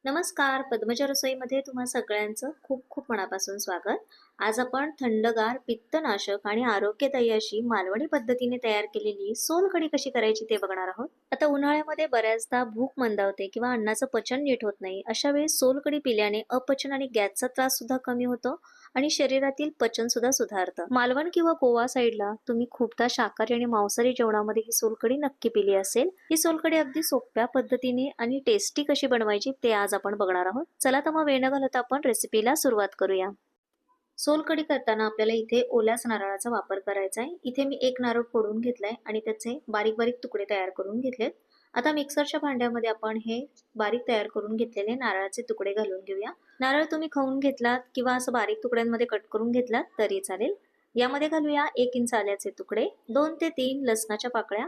नमस्कार, पद्मजा रसोईमध्ये तुम्हा सगळ्यांचं खूप खूप मनापासून स्वागत. आज आपण थंडगार, पित्तनाशक आणि आरोग्यदायी अशी मालवणी पद्धतीने तयार केलेली सोलकढी कशी करायची ते बघणार आहोत. आता उन्हाळ्यामध्ये बऱ्याचदा भूक मंदावते किंवा अन्नाचं पचन नीट होत नाही. अशा वेळी सोलकढी पिल्याने अपचन आणि गॅसचा त्रास सुद्धा कमी होतो आणि शरीरातील पचन सुद्धा सुधारतं. मालवण किंवा गोवा साईडला तुम्ही खूपदा शाकाहारी आणि मांसाहारी जेवणामध्ये ही सोलकढी नक्की पिली असेल. ही सोलकढी अगदी सोप्या पद्धतीने आणि टेस्टी कशी बनवायची ते आज आपण बघणार आहोत. चला तर मग वेळ न घालवता आपण रेसिपीला सुरुवात करूया. सोलकढी करताना आपल्याला इथे ओल्याच नारळाचा वापर करायचा आहे. इथे मी एक नारळ फोडून घेतलाय आणि त्याचे बारीक बारीक तुकडे तयार करून घेतलेत. आता मिक्सरच्या भांड्यामध्ये आपण हे बारीक तयार करून घेतलेले नारळाचे तुकडे घालून घेऊया. नारळ तुम्ही खाऊन घेतलात किंवा असं बारीक तुकड्यांमध्ये कट करून घेतलात तरी चालेल. यामध्ये घालूया 1 इंच आल्याचे तुकडे, 2 ते 3 लसणाच्या पाकळ्या,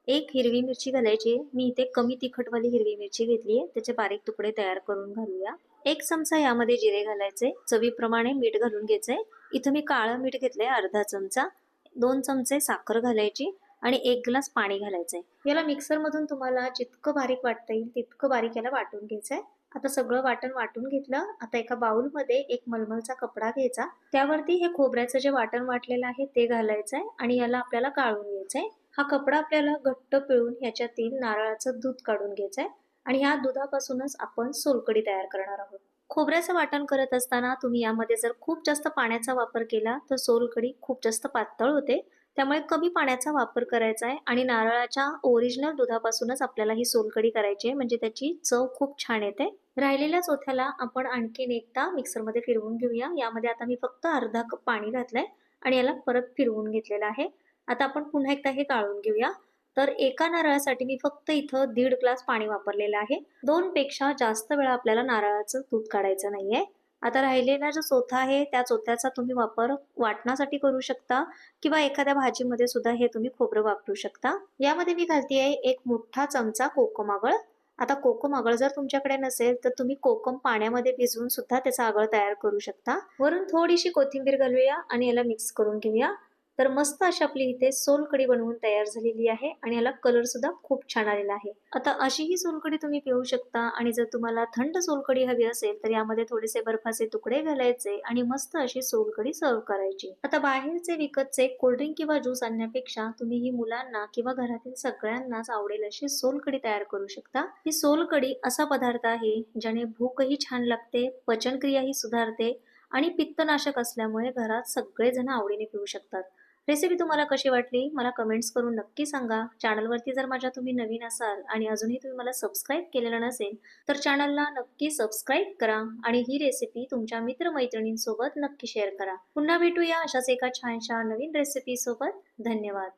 एक हिरवी मिरची घालायची. मी इथे कमी तिखटवाली हिरवी मिरची घेतली आहे, त्याचे बारीक तुकडे तयार करून घालूया. 1 चमचा यामध्ये जिरे घालायचे, चवीप्रमाणे मीठ घालून घ्यायचंय. इथं मी काळं मीठ घेतलंय अर्धा चमचा, 2 चमचे साखर घालायची आणि 1 ग्लास पाणी घालायचंय. याला मिक्सर मधून तुम्हाला जितकं बारीक वाटता येईल तितकं बारीक याला वाटून घ्यायचंय. आता सगळं वाटण वाटून घेतलं. आता एका बाउल मध्ये एक मलमलचा कपडा घ्यायचा, त्यावरती हे खोबऱ्याचं जे वाटण वाटलेलं आहे ते घालायचंय आणि याला आपल्याला गाळून घ्यायचंय. हा कपडा आपल्याला घट्ट पिळून ह्याच्यातील नारळाचं दूध काढून घ्यायचंय आणि ह्या दुधापासूनच आपण सोलकढी तयार करणार आहोत. खोबऱ्याचं वाटण करत असताना तुम्ही यामध्ये जर खूप जास्त पाण्याचा वापर केला तर सोलकढी खूप जास्त पातळ होते. त्यामुळे कमी पाण्याचा वापर करायचा आहे आणि नारळाच्या ओरिजिनल दुधापासूनच आपल्याला ही सोलकढी करायची आहे, म्हणजे त्याची चव खूप छान येते. राहिलेल्या चोथ्याला आपण आणखीन एकदा मिक्सरमध्ये फिरवून घेऊया. यामध्ये आता मी फक्त अर्धा कप पाणी घातलंय आणि याला परत फिरवून घेतलेलं आहे. आता आपण पुन्हा एकदा हे गाळून घेऊया. तर एका नारळासाठी मी फक्त इथं 1.5 ग्लास पाणी वापरलेलं आहे. 2 पेक्षा जास्त वेळा आपल्याला नारळाचं दूध काढायचं नाहीये. आता राहिलेला जो चोथा आहे त्या चोथ्याचा तुम्ही वापर वाटणासाठी करू शकता किंवा एखाद्या भाजीमध्ये सुद्धा हे तुम्ही खोबरं वापरू शकता. यामध्ये मी घालतेय 1 मोठा चमचा कोकम आगळ. आता कोकम आगळ जर तुमच्याकडे नसेल तर तुम्ही कोकम पाण्यामध्ये भिजवून सुद्धा त्याचा आगळ तयार करू शकता. वरून थोडीशी कोथिंबीर घालूया आणि याला मिक्स करून घेऊया. तर मस्त अशी आपली इथे सोलकढी बनवून तयार झालेली आहे आणि याला कलर सुद्धा खूप छान आलेला आहे. आता अशी ही सोलकढी तुम्ही पिऊ शकता आणि जर तुम्हाला थंड सोलकढी हवी असेल तर यामध्ये थोडेसे बर्फाचे तुकडे घालायचे आणि मस्त अशी सोलकढी सर्व करायची. आता बाहेरचे विकतचे कोल्ड्रिंक किंवा ज्यूस आणण्यापेक्षा तुम्ही ही मुलांना किंवा घरातील सगळ्यांनाच आवडेल अशी सोलकढी तयार करू शकता. ही सोलकढी असा पदार्थ आहे ज्याने भूकही छान लागते, पचनक्रियाही सुधारते आणि पित्तनाशक असल्यामुळे घरात सगळेजण आवडीने पिऊ शकतात. रेसिपी तुम्हाला कशी वाटली मला कमेंट्स करून नक्की सांगा. चॅनलवरती जर माझ्या तुम्ही नवीन असाल आणि अजूनही तुम्ही मला सबस्क्राईब केलेलं नसेल तर चॅनलला नक्की सबस्क्राईब करा आणि ही रेसिपी तुमच्या मित्रमैत्रिणींसोबत नक्की शेअर करा. पुन्हा भेटूया अशाच एका छानशा नवीन रेसिपी सोबत. धन्यवाद.